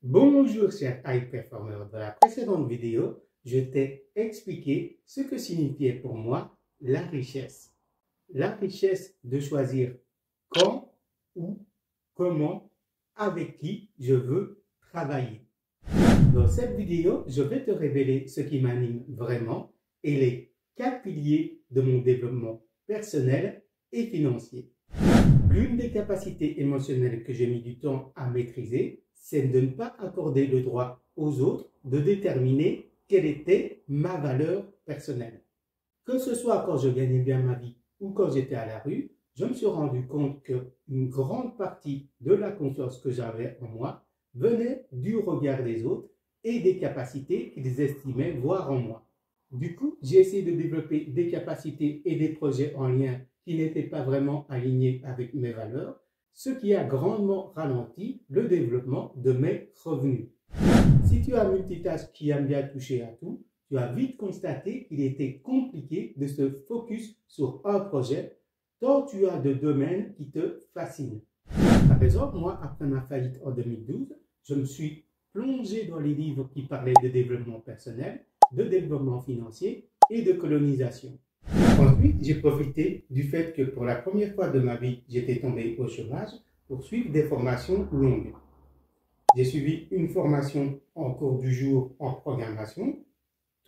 Bonjour chers high performers, dans la précédente vidéo, je t'ai expliqué ce que signifiait pour moi la richesse. La richesse de choisir quand, où, comment, avec qui je veux travailler. Dans cette vidéo, je vais te révéler ce qui m'anime vraiment et les 4 piliers de mon développement personnel et financier. L'une des capacités émotionnelles que j'ai mis du temps à maîtriser, c'est de ne pas accorder le droit aux autres de déterminer quelle était ma valeur personnelle. Que ce soit quand je gagnais bien ma vie ou quand j'étais à la rue, je me suis rendu compte qu'une grande partie de la confiance que j'avais en moi venait du regard des autres et des capacités qu'ils estimaient voir en moi. Du coup, j'ai essayé de développer des capacités et des projets en lien qui n'étaient pas vraiment alignés avec mes valeurs, ce qui a grandement ralenti le développement de mes revenus. Si tu as un multitâche qui aime bien toucher à tout, tu as vite constaté qu'il était compliqué de se focus sur un projet tant tu as de domaines qui te fascinent. Par exemple, moi, après ma faillite en 2012, je me suis plongé dans les livres qui parlaient de développement personnel, de développement financier et de colonisation. Ensuite, j'ai profité du fait que pour la première fois de ma vie, j'étais tombé au chômage pour suivre des formations longues. J'ai suivi une formation en cours du jour en programmation,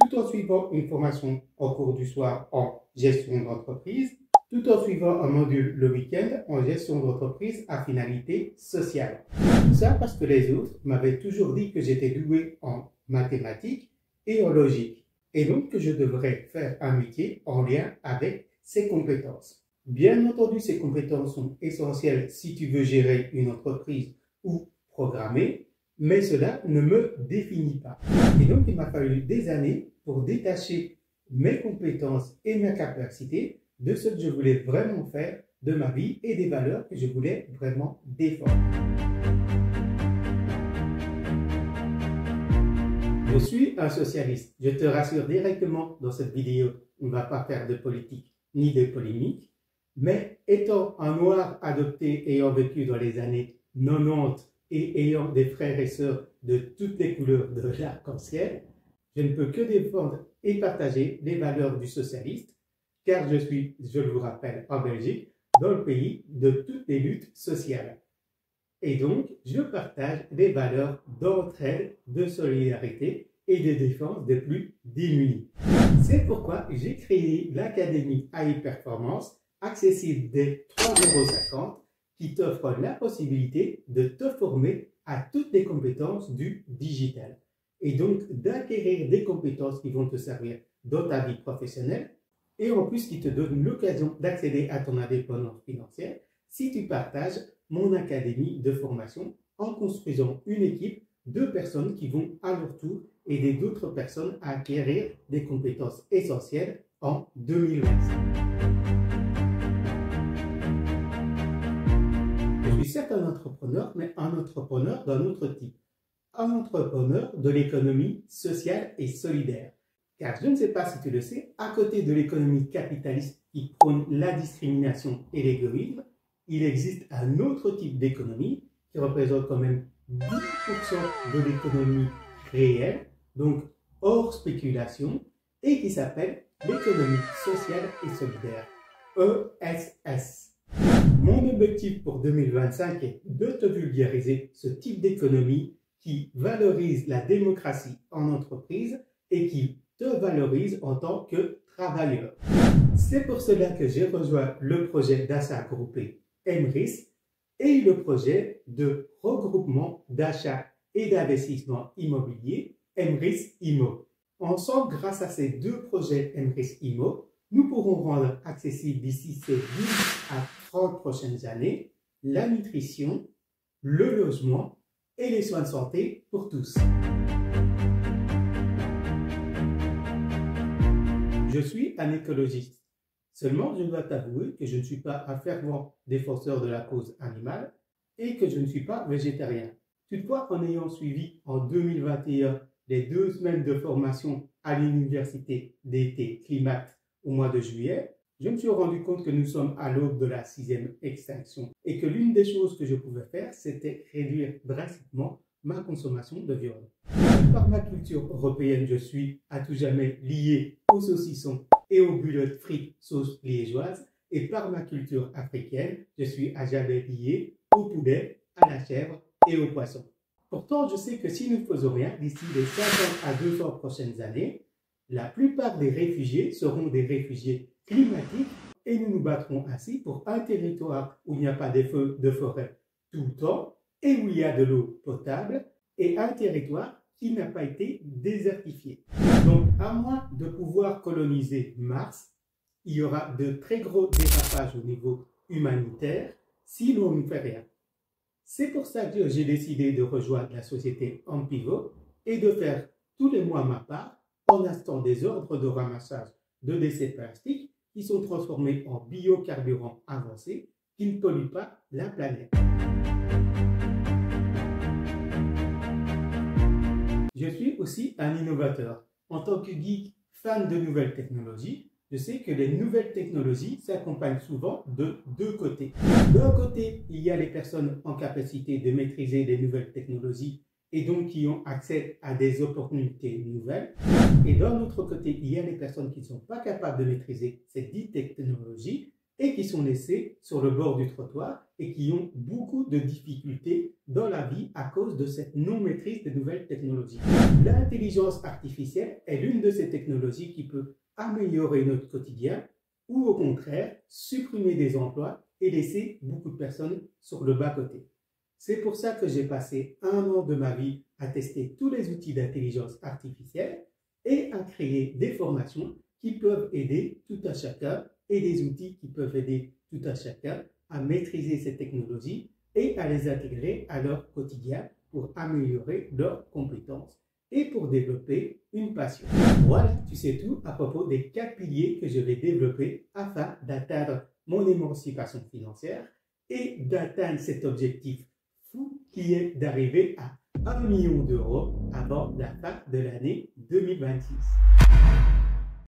tout en suivant une formation en cours du soir en gestion d'entreprise, tout en suivant un module le week-end en gestion d'entreprise à finalité sociale. Tout ça parce que les autres m'avaient toujours dit que j'étais doué en mathématiques et en logique, et donc que je devrais faire un métier en lien avec ces compétences. Bien entendu, ces compétences sont essentielles si tu veux gérer une entreprise ou programmer, mais cela ne me définit pas. Et donc, il m'a fallu des années pour détacher mes compétences et mes capacités de ce que je voulais vraiment faire de ma vie et des valeurs que je voulais vraiment défendre. Je suis un socialiste. Je te rassure directement dans cette vidéo, on ne va pas faire de politique ni de polémique, mais étant un noir adopté ayant vécu dans les années 90 et ayant des frères et sœurs de toutes les couleurs de l'arc-en-ciel, je ne peux que défendre et partager les valeurs du socialiste, car je suis, je le rappelle, en Belgique, dans le pays de toutes les luttes sociales. Et donc, je partage les valeurs d'entraide, de solidarité et de défense des plus démunis. C'est pourquoi j'ai créé l'Académie High Performance, accessible dès 3,50 € qui t'offre la possibilité de te former à toutes les compétences du digital et donc d'acquérir des compétences qui vont te servir dans ta vie professionnelle et en plus qui te donne l'occasion d'accéder à ton indépendance financière si tu partages mon académie de formation en construisant une équipe de personnes qui vont à leur tour aider d'autres personnes à acquérir des compétences essentielles en 2025. Je suis certes un entrepreneur, mais un entrepreneur d'un autre type. Un entrepreneur de l'économie sociale et solidaire. Car je ne sais pas si tu le sais, à côté de l'économie capitaliste qui prône la discrimination et l'égoïsme, il existe un autre type d'économie qui représente quand même 10% de l'économie réelle, donc hors spéculation, et qui s'appelle l'économie sociale et solidaire, ESS. Mon objectif pour 2025 est de te vulgariser ce type d'économie qui valorise la démocratie en entreprise et qui te valorise en tant que travailleur. C'est pour cela que j'ai rejoint le projet d'achat groupé Emrys et le projet de regroupement d'achat et d'investissement immobilier Emrys Immo. Ensemble, grâce à ces deux projets Emrys Immo, nous pourrons rendre accessible d'ici ces 10 à 30 prochaines années la nutrition, le logement et les soins de santé pour tous. Je suis un écologiste. Seulement, je dois t'avouer que je ne suis pas un fervent défenseur de la cause animale et que je ne suis pas végétarien. Toutefois, en ayant suivi en 2021 les 2 semaines de formation à l'université d'été Climat au mois de juillet, je me suis rendu compte que nous sommes à l'aube de la 6e extinction et que l'une des choses que je pouvais faire, c'était réduire drastiquement ma consommation de viande. Par ma culture européenne, je suis à tout jamais lié aux saucissons et aux boulettes frites sauce liégeoise. Et par ma culture africaine, je suis à jamais lié au poulet, à la chèvre et au poisson. Pourtant, je sais que si nous ne faisons rien d'ici les 50 à 200 prochaines années, la plupart des réfugiés seront des réfugiés climatiques et nous nous battrons ainsi pour un territoire où il n'y a pas de feux de forêt tout le temps et où il y a de l'eau potable et un territoire qui n'a pas été désertifié. Donc, à moins de pouvoir coloniser Mars, il y aura de très gros dérapages au niveau humanitaire si l'on ne fait rien. C'est pour ça que j'ai décidé de rejoindre la société Ampivo et de faire tous les mois ma part en instant des ordres de ramassage de déchets plastiques qui sont transformés en biocarburants avancés qui ne polluent pas la planète. Je suis aussi un innovateur. En tant que geek fan de nouvelles technologies, je sais que les nouvelles technologies s'accompagnent souvent de deux côtés. D'un côté, il y a les personnes en capacité de maîtriser les nouvelles technologies et donc qui ont accès à des opportunités nouvelles. Et d'un autre côté, il y a les personnes qui ne sont pas capables de maîtriser ces dites technologies et qui sont laissées sur le bord du trottoir et qui ont beaucoup de difficultés dans la vie à cause de cette non-maîtrise des nouvelles technologies. L'intelligence artificielle est l'une de ces technologies qui peut améliorer notre quotidien ou au contraire supprimer des emplois et laisser beaucoup de personnes sur le bas-côté. C'est pour ça que j'ai passé 1 an de ma vie à tester tous les outils d'intelligence artificielle et à créer des formations qui peuvent aider tout un chacun et des outils qui peuvent aider tout un chacun à maîtriser ces technologies et à les intégrer à leur quotidien pour améliorer leurs compétences et pour développer une passion. Voilà, tu sais tout à propos des 4 piliers que je vais développer afin d'atteindre mon émancipation financière et d'atteindre cet objectif fou qui est d'arriver à 1 million d'euros avant la fin de l'année 2026.